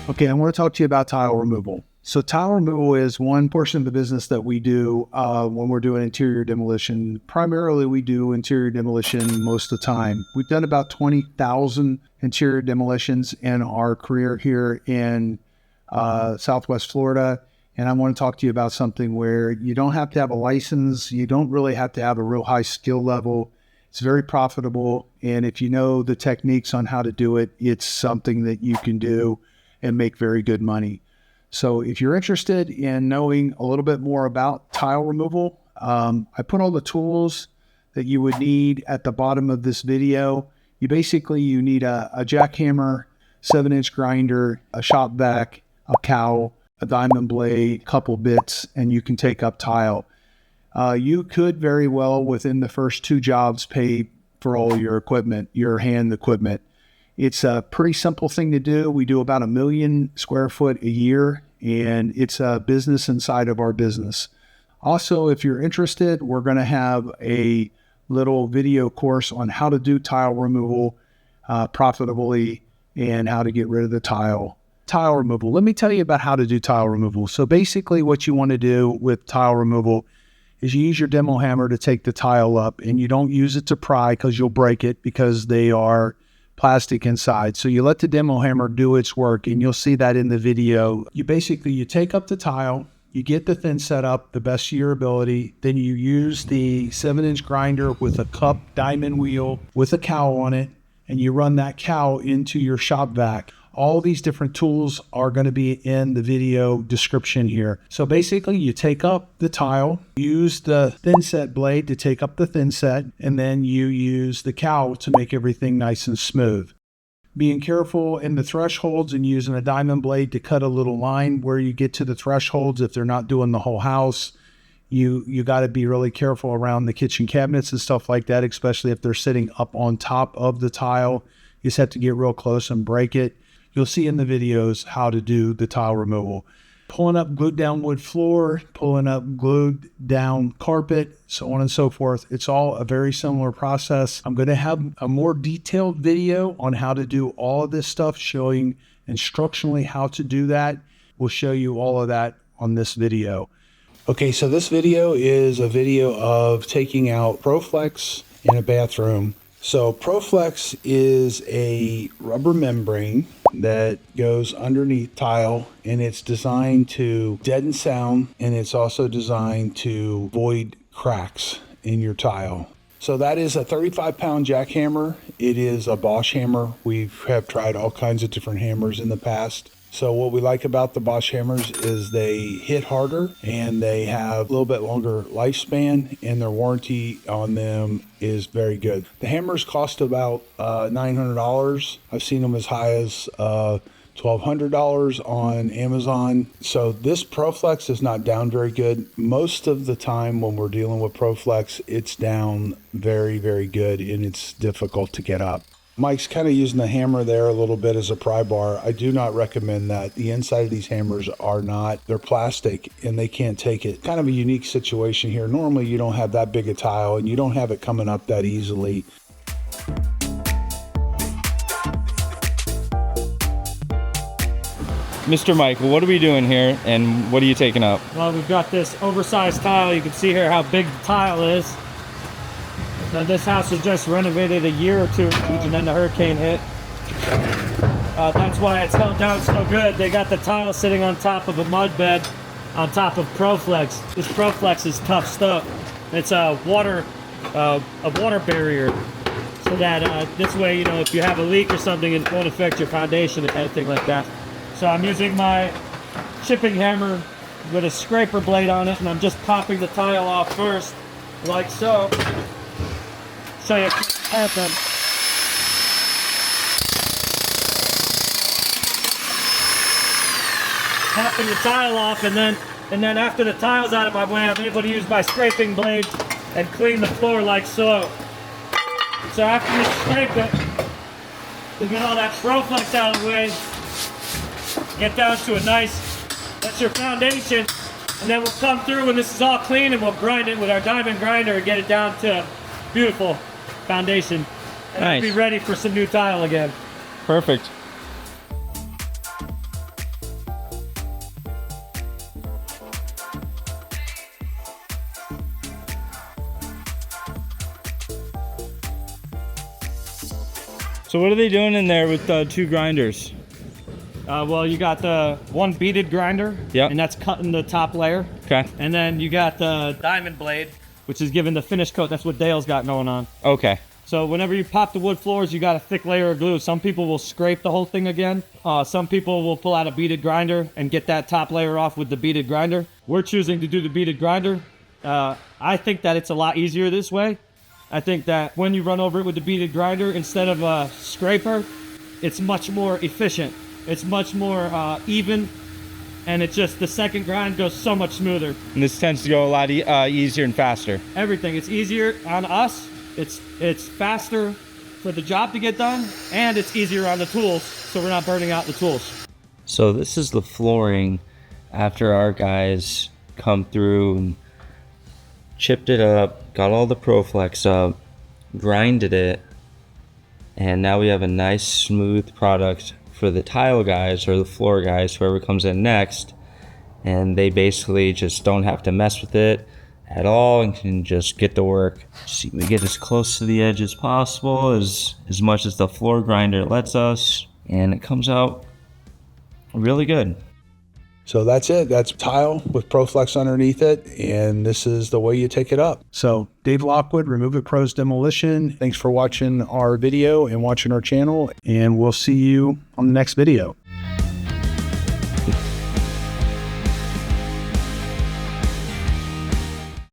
Okay, I want to talk to you about tile removal. So tile removal is one portion of the business that we do when we're doing interior demolition. Primarily, we do interior demolition most of the time. We've done about 20,000 interior demolitions in our career here in Southwest Florida. And I want to talk to you about something where you don't have to have a license. You don't really have to have a real high skill level. It's very profitable. And if you know the techniques on how to do it, it's something that you can do and make very good money. So if you're interested in knowing a little bit more about tile removal, I put all the tools that you would need at the bottom of this video. You need a jackhammer, 7-inch grinder, a shop vac, a cowl, a diamond blade, a couple bits, and you can take up tile. You could very well, within the first 2 jobs, pay for all your equipment, your hand equipment. It's a pretty simple thing to do. We do about 1 million square foot a year, and it's a business inside of our business. Also, if you're interested, we're going to have a little video course on how to do tile removal profitably and how to get rid of the tile. Tile removal. Let me tell you about how to do tile removal. So basically what you want to do with tile removal is you use your demo hammer to take the tile up, and you don't use it to pry because you'll break it because they are plastic inside. So you let the demo hammer do its work, and you'll see that in the video. You take up the tile, you get the thin set up the best of your ability, then you use the 7-inch grinder with a cup diamond wheel with a cowl on it, and you run that cowl into your shop vac. All these different tools are going to be in the video description here. So basically you take up the tile, use the thin set blade to take up the thin set, and then you use the cowl to make everything nice and smooth. Being careful in the thresholds and using a diamond blade to cut a little line where you get to the thresholds. If they're not doing the whole house, you got to be really careful around the kitchen cabinets and stuff like that, especially if they're sitting up on top of the tile. You just have to get real close and break it. You'll see in the videos how to do the tile removal. Pulling up glued down wood floor, pulling up glued down carpet, so on and so forth. It's all a very similar process. I'm going to have a more detailed video on how to do all of this stuff, showing instructionally how to do that. We'll show you all of that on this video. Okay, so this video is a video of taking out Proflex in a bathroom. So Proflex is a rubber membrane that goes underneath tile, and it's designed to deaden sound, and it's also designed to void cracks in your tile. So that is a 35-pound jackhammer. It is a Bosch hammer. We have tried all kinds of different hammers in the past. So what we like about the Bosch hammers is they hit harder and they have a little bit longer lifespan, and their warranty on them is very good. The hammers cost about $900. I've seen them as high as $1,200 on Amazon. So this Proflex is not down very good. Most of the time when we're dealing with Proflex, it's down very, very good, and it's difficult to get up. Mike's kind of using the hammer there a little bit as a pry bar. I do not recommend that. The inside of these hammers they're plastic and they can't take it. Kind of a unique situation here. Normally you don't have that big a tile and you don't have it coming up that easily. Mr. Michael, what are we doing here and what are you taking up? Well, we've got this oversized tile. You can see here how big the tile is. Now, this house was just renovated a year or two ago, and then the hurricane hit. That's why it's held down so good. They got the tile sitting on top of a mud bed on top of Proflex. This Proflex is tough stuff. It's a water barrier, so that this way, you know, if you have a leak or something, it won't affect your foundation or anything like that. So I'm using my chipping hammer with a scraper blade on it, and I'm just popping the tile off first, like so. So you happen. Popping the tile off, and then after the tile's out of my way, I'm able to use my scraping blade and clean the floor like so. So after you scrape it, you get all that Proflex out of the way, get down to a nice, that's your foundation, and then we'll come through when this is all clean and we'll grind it with our diamond grinder and get it down to beautiful foundation. And nice. Be ready for some new tile again. Perfect. So what are they doing in there with two grinders? Well, you got the one beaded grinder, Yep. and that's cutting the top layer. Okay. And then you got the diamond blade, which is giving the finish coat. That's what Dale's got going on. Okay. So whenever you pop the wood floors, you got a thick layer of glue. Some people will scrape the whole thing again. Some people will pull out a beaded grinder and get that top layer off with the beaded grinder. We're choosing to do the beaded grinder. I think that it's a lot easier this way. I think that when you run over it with the beaded grinder instead of a scraper, it's much more efficient. It's much more even, and it's just the second grind goes so much smoother. And this tends to go a lot easier and faster. Everything. It's easier on us. It's faster for the job to get done, and it's easier on the tools, so we're not burning out the tools. So this is the flooring after our guys come through and chipped it up, got all the Proflex up, grinded it, and now we have a nice smooth product for the tile guys or the floor guys, whoever comes in next, and they basically just don't have to mess with it at all and can just get to work. See, we get as close to the edge as possible, as much as the floor grinder lets us, and it comes out really good. So that's it. That's tile with Proflex underneath it, and this is the way you take it up. So Dave Lockwood, Remove It Pros Demolition. Thanks for watching our video and watching our channel, and we'll see you on the next video.